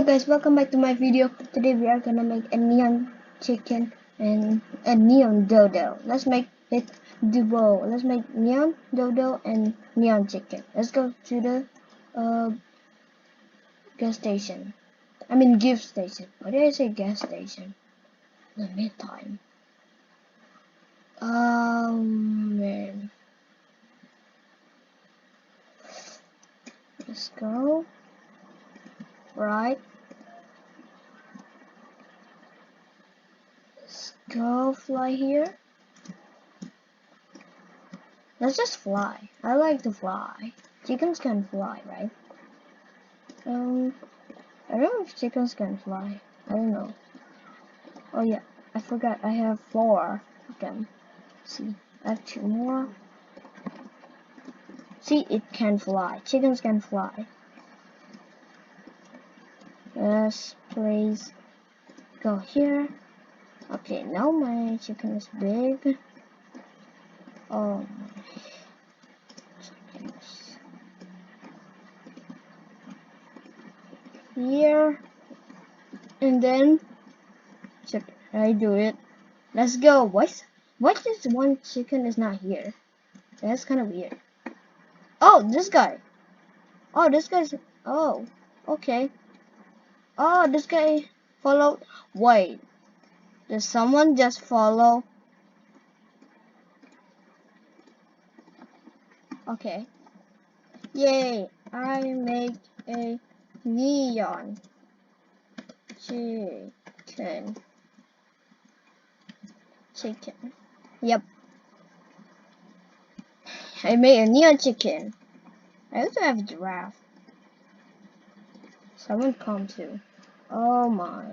Hello guys, welcome back to my video. Today we are gonna make a neon chicken and a neon dodo. Let's make it duo. Let's make neon dodo and neon chicken. Let's go to the gas station. I mean gift station. Why did I say gas station? The midtime. Man. Let's go. Right. Let's go fly here. Let's just fly. I like to fly. Chickens can fly, right? I don't know if chickens can fly. I don't know. Oh yeah, I forgot. I have 4 of them. See, I have 2 more. See, it can fly. Chickens can fly. Yes, please go here. Okay, now my chicken is big. Oh my chickens. Here. And then, I do it. Let's go. What is one chicken is not here? That's kind of weird. Oh, this guy. Oh, this guy's. Oh, okay. Oh, this guy followed. Wait, did someone just follow? Okay. Yay! I make a neon chicken. Yep. I made a neon chicken. I also have a giraffe. Someone come too. Oh my.